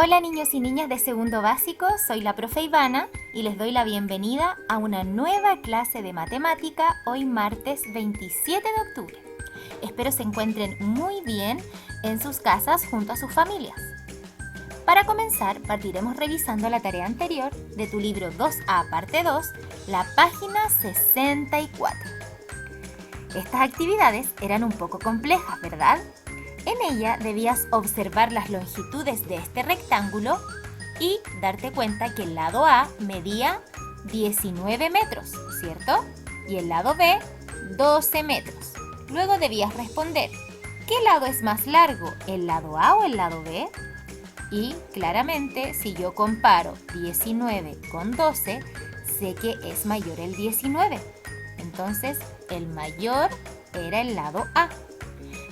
Hola niños y niñas de segundo básico, soy la profe Ivana y les doy la bienvenida a una nueva clase de matemática hoy martes 27 de octubre. Espero se encuentren muy bien en sus casas junto a sus familias. Para comenzar, partiremos revisando la tarea anterior de tu libro 2A parte 2, la página 64. Estas actividades eran un poco complejas, ¿verdad? En ella debías observar las longitudes de este rectángulo y darte cuenta que el lado A medía 19 metros, ¿cierto? Y el lado B, 12 metros. Luego debías responder, ¿qué lado es más largo, el lado A o el lado B? Y claramente, si yo comparo 19 con 12, sé que es mayor el 19. Entonces, el mayor era el lado A.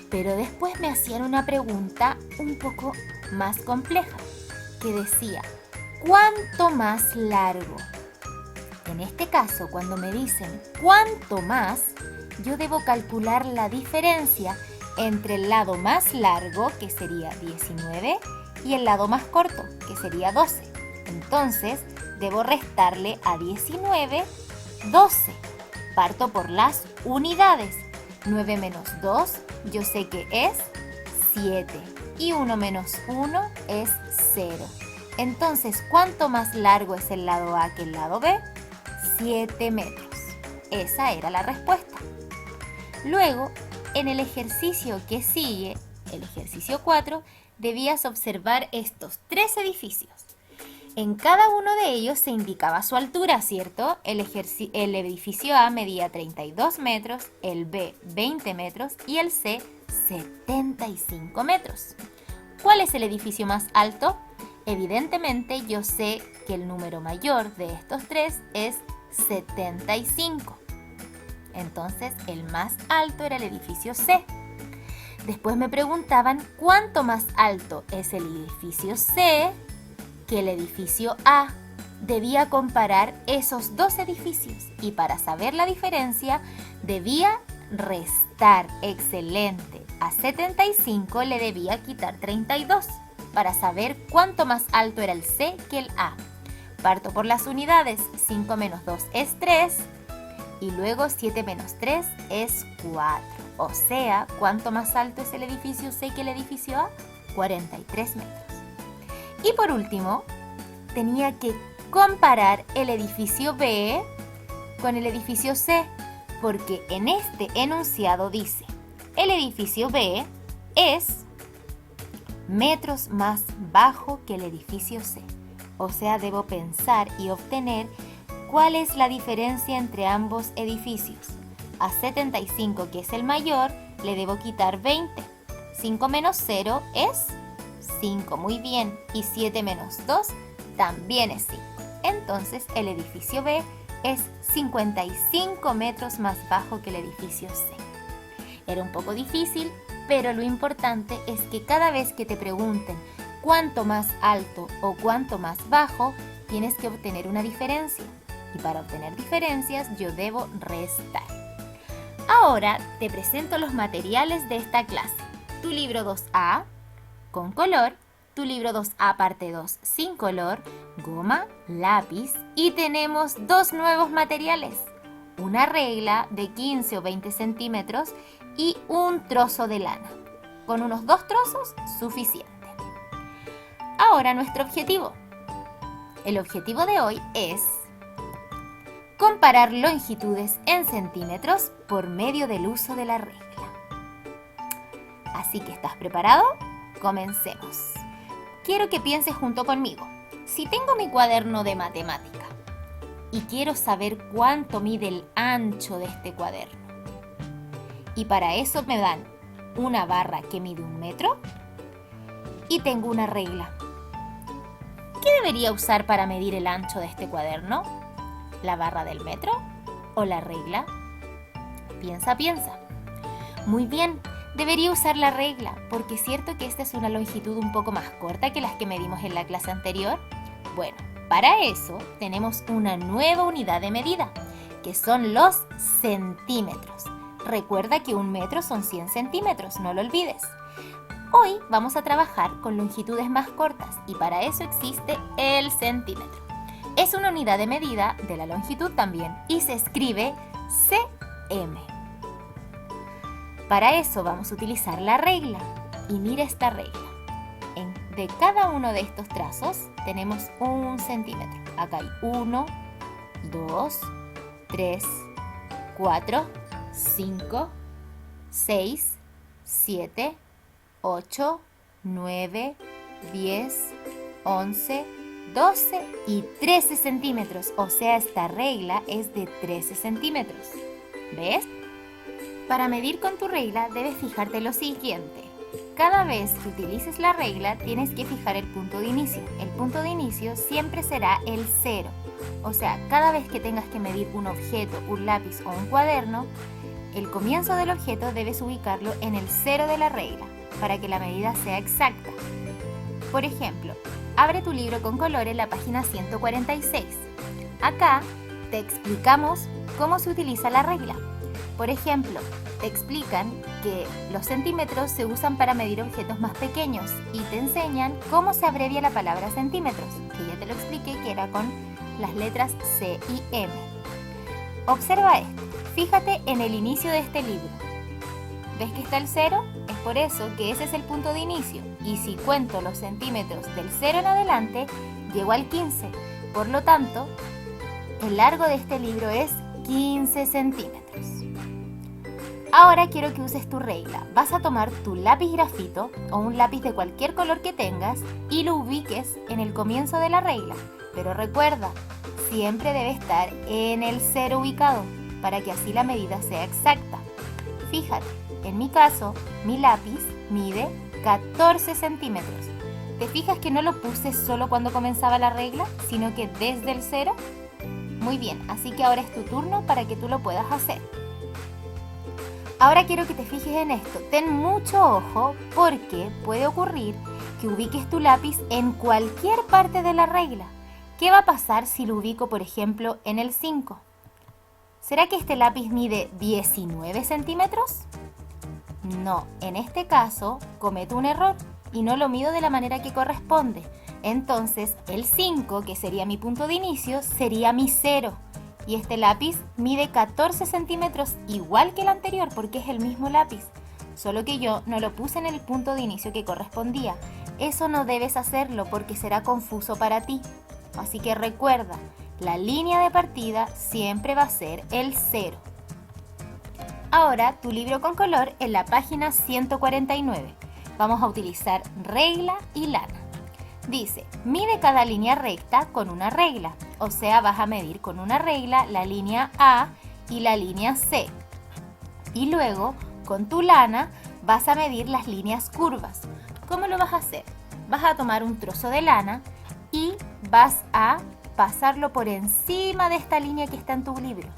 Pero después me hacían una pregunta un poco más compleja, que decía, ¿cuánto más largo? En este caso, cuando me dicen ¿cuánto más?, yo debo calcular la diferencia entre el lado más largo, que sería 19, y el lado más corto, que sería 12. Entonces, debo restarle a 19, 12. Parto por las unidades. 9 menos 2, yo sé que es 7. Y 1 menos 1 es 0. Entonces, ¿cuánto más largo es el lado A que el lado B? 7 metros. Esa era la respuesta. Luego, en el ejercicio que sigue, el ejercicio 4, debías observar estos 3 edificios. En cada uno de ellos se indicaba su altura, ¿cierto? El edificio A medía 32 metros, el B 20 metros y el C 75 metros. ¿Cuál es el edificio más alto? Evidentemente yo sé que el número mayor de estos tres es 75. Entonces el más alto era el edificio C. Después me preguntaban cuánto más alto es el edificio C que el edificio A. Debía comparar esos dos edificios y para saber la diferencia debía restar. Excelente. A 75 le debía quitar 32 para saber cuánto más alto era el C que el A. Parto por las unidades. 5 menos 2 es 3 y luego 7 menos 3 es 4. O sea, ¿cuánto más alto es el edificio C que el edificio A? 43 metros. Y por último, tenía que comparar el edificio B con el edificio C, porque en este enunciado dice, el edificio B es metros más bajo que el edificio C. O sea, debo pensar y obtener cuál es la diferencia entre ambos edificios. A 75, que es el mayor, le debo quitar 20. 5 menos 0 es 5, muy bien, y 7 menos 2 también es 5. Entonces el edificio B es 55 metros más bajo que el edificio C. Era un poco difícil, pero lo importante es que cada vez que te pregunten cuánto más alto o cuánto más bajo, tienes que obtener una diferencia. Y para obtener diferencias yo debo restar. Ahora te presento los materiales de esta clase. Tu libro 2A con color, tu libro 2A parte 2 sin color, goma, lápiz y tenemos dos nuevos materiales, una regla de 15 o 20 centímetros y un trozo de lana. Con unos 2 trozos, suficiente. Ahora nuestro objetivo. El objetivo de hoy es comparar longitudes en centímetros por medio del uso de la regla. Así que, ¿estás preparado? Comencemos. Quiero que pienses junto conmigo. Si tengo mi cuaderno de matemática y quiero saber cuánto mide el ancho de este cuaderno, y para eso me dan una barra que mide 1 metro y tengo una regla, ¿qué debería usar para medir el ancho de este cuaderno? ¿La barra del metro o la regla? Piensa. Muy bien. Debería usar la regla, porque es cierto que esta es una longitud un poco más corta que las que medimos en la clase anterior. Bueno, para eso tenemos una nueva unidad de medida, que son los centímetros. Recuerda que 1 metro son 100 centímetros, no lo olvides. Hoy vamos a trabajar con longitudes más cortas y para eso existe el centímetro. Es una unidad de medida de la longitud también y se escribe cm. Para eso vamos a utilizar la regla y mira esta regla. De cada uno de estos trazos tenemos 1 centímetro. Acá hay 1, 2, 3, 4, 5, 6, 7, 8, 9, 10, 11, 12 y 13 centímetros. O sea, esta regla es de 13 centímetros. ¿Ves? Para medir con tu regla debes fijarte lo siguiente. Cada vez que utilices la regla tienes que fijar el punto de inicio. El punto de inicio siempre será el 0. O sea, cada vez que tengas que medir un objeto, un lápiz o un cuaderno, el comienzo del objeto debes ubicarlo en el 0 de la regla para que la medida sea exacta. Por ejemplo, abre tu libro con color en la página 146. Acá te explicamos cómo se utiliza la regla. Por ejemplo, te explican que los centímetros se usan para medir objetos más pequeños y te enseñan cómo se abrevia la palabra centímetros, que ya te lo expliqué que era con las letras C y M. Observa esto, fíjate en el inicio de este libro. ¿Ves que está el 0? Es por eso que ese es el punto de inicio y si cuento los centímetros del 0 en adelante, llego al 15. Por lo tanto, el largo de este libro es 15 centímetros. Ahora quiero que uses tu regla. Vas a tomar tu lápiz grafito o un lápiz de cualquier color que tengas y lo ubiques en el comienzo de la regla. Pero recuerda, siempre debe estar en el 0 ubicado para que así la medida sea exacta. Fíjate, en mi caso, mi lápiz mide 14 centímetros. ¿Te fijas que no lo puse solo cuando comenzaba la regla, sino que desde el 0? Muy bien, así que ahora es tu turno para que tú lo puedas hacer. Ahora quiero que te fijes en esto. Ten mucho ojo porque puede ocurrir que ubiques tu lápiz en cualquier parte de la regla. ¿Qué va a pasar si lo ubico, por ejemplo, en el 5? ¿Será que este lápiz mide 19 centímetros? No, en este caso cometo un error y no lo mido de la manera que corresponde. Entonces, el 5, que sería mi punto de inicio, sería mi 0. Y este lápiz mide 14 centímetros igual que el anterior porque es el mismo lápiz. Solo que yo no lo puse en el punto de inicio que correspondía. Eso no debes hacerlo porque será confuso para ti. Así que recuerda, la línea de partida siempre va a ser el 0. Ahora, tu libro con color en la página 149. Vamos a utilizar regla y lana. Dice, mide cada línea recta con una regla. O sea, vas a medir con una regla la línea A y la línea C. Y luego, con tu lana, vas a medir las líneas curvas. ¿Cómo lo vas a hacer? Vas a tomar un trozo de lana y vas a pasarlo por encima de esta línea que está en tu libro.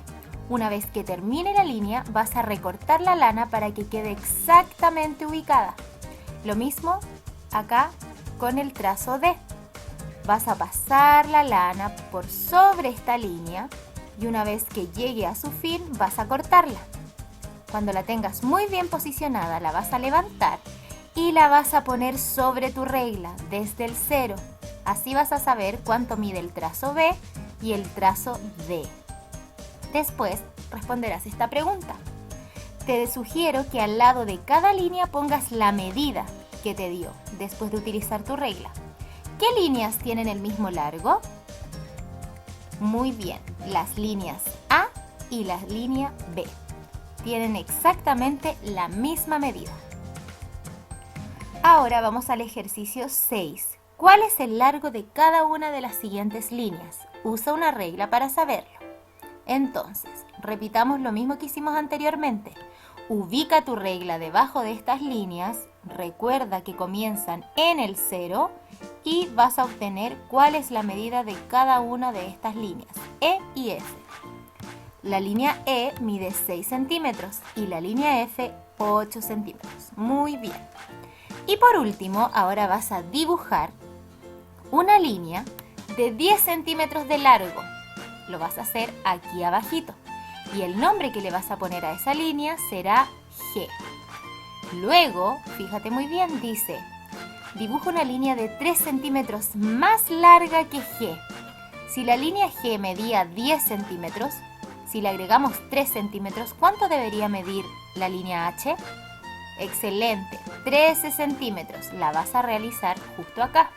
Una vez que termine la línea, vas a recortar la lana para que quede exactamente ubicada. Lo mismo acá con el trazo D. Vas a pasar la lana por sobre esta línea y una vez que llegue a su fin vas a cortarla. Cuando la tengas muy bien posicionada la vas a levantar y la vas a poner sobre tu regla desde el 0. Así vas a saber cuánto mide el trazo B y el trazo D. Después responderás esta pregunta. Te sugiero que al lado de cada línea pongas la medida que te dio después de utilizar tu regla. ¿Qué líneas tienen el mismo largo? Muy bien, las líneas A y la línea B tienen exactamente la misma medida. Ahora vamos al ejercicio 6. ¿Cuál es el largo de cada una de las siguientes líneas? Usa una regla para saberlo. Entonces, repitamos lo mismo que hicimos anteriormente. Ubica tu regla debajo de estas líneas, recuerda que comienzan en el 0 y vas a obtener cuál es la medida de cada una de estas líneas, E y F. La línea E mide 6 centímetros y la línea F 8 centímetros. Muy bien. Y por último, ahora vas a dibujar una línea de 10 centímetros de largo. Lo vas a hacer aquí abajito. Y el nombre que le vas a poner a esa línea será G. Luego, fíjate muy bien, dice, dibuja una línea de 3 centímetros más larga que G. Si la línea G medía 10 centímetros, si le agregamos 3 centímetros, ¿cuánto debería medir la línea H? Excelente, 13 centímetros. La vas a realizar justo acá.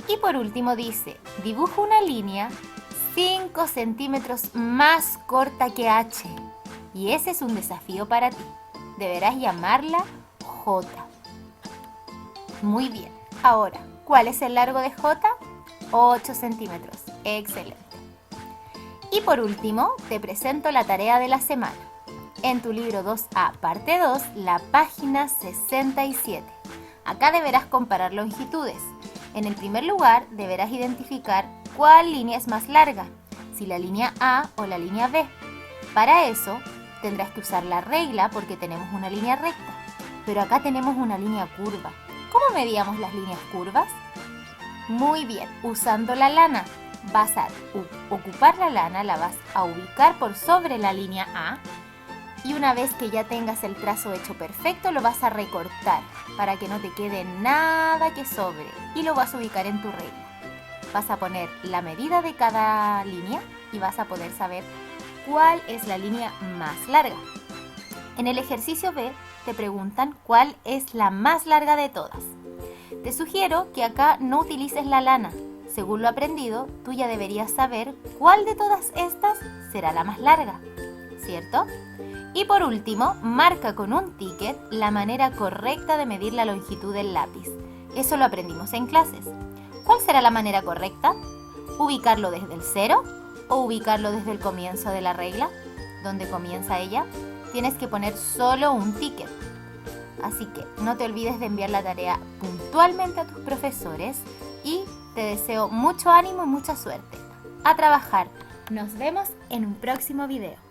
Y por último dice, dibuja una línea 5 centímetros más corta que H. Y ese es un desafío para ti. Deberás llamarla J. Muy bien. Ahora, ¿cuál es el largo de J? 8 centímetros. Excelente. Y por último, te presento la tarea de la semana. En tu libro 2A, parte 2, la página 67. Acá deberás comparar longitudes. En el primer lugar, deberás identificar cuál línea es más larga, si la línea A o la línea B. Para eso, tendrás que usar la regla porque tenemos una línea recta, pero acá tenemos una línea curva. ¿Cómo medíamos las líneas curvas? Muy bien, usando la lana. Vas a ocupar la lana, la vas a ubicar por sobre la línea A y una vez que ya tengas el trazo hecho perfecto, lo vas a recortar para que no te quede nada que sobre y lo vas a ubicar en tu regla. Vas a poner la medida de cada línea y vas a poder saber cuál es la línea más larga. En el ejercicio B te preguntan cuál es la más larga de todas. Te sugiero que acá no utilices la lana. Según lo aprendido, tú ya deberías saber cuál de todas estas será la más larga, ¿cierto? Y por último, marca con un ticket la manera correcta de medir la longitud del lápiz. Eso lo aprendimos en clases. ¿Cuál será la manera correcta? ¿Ubicarlo desde el 0 o ubicarlo desde el comienzo de la regla? ¿Dónde comienza ella? Tienes que poner solo un ticket. Así que no te olvides de enviar la tarea puntualmente a tus profesores y te deseo mucho ánimo y mucha suerte. A trabajar. Nos vemos en un próximo video.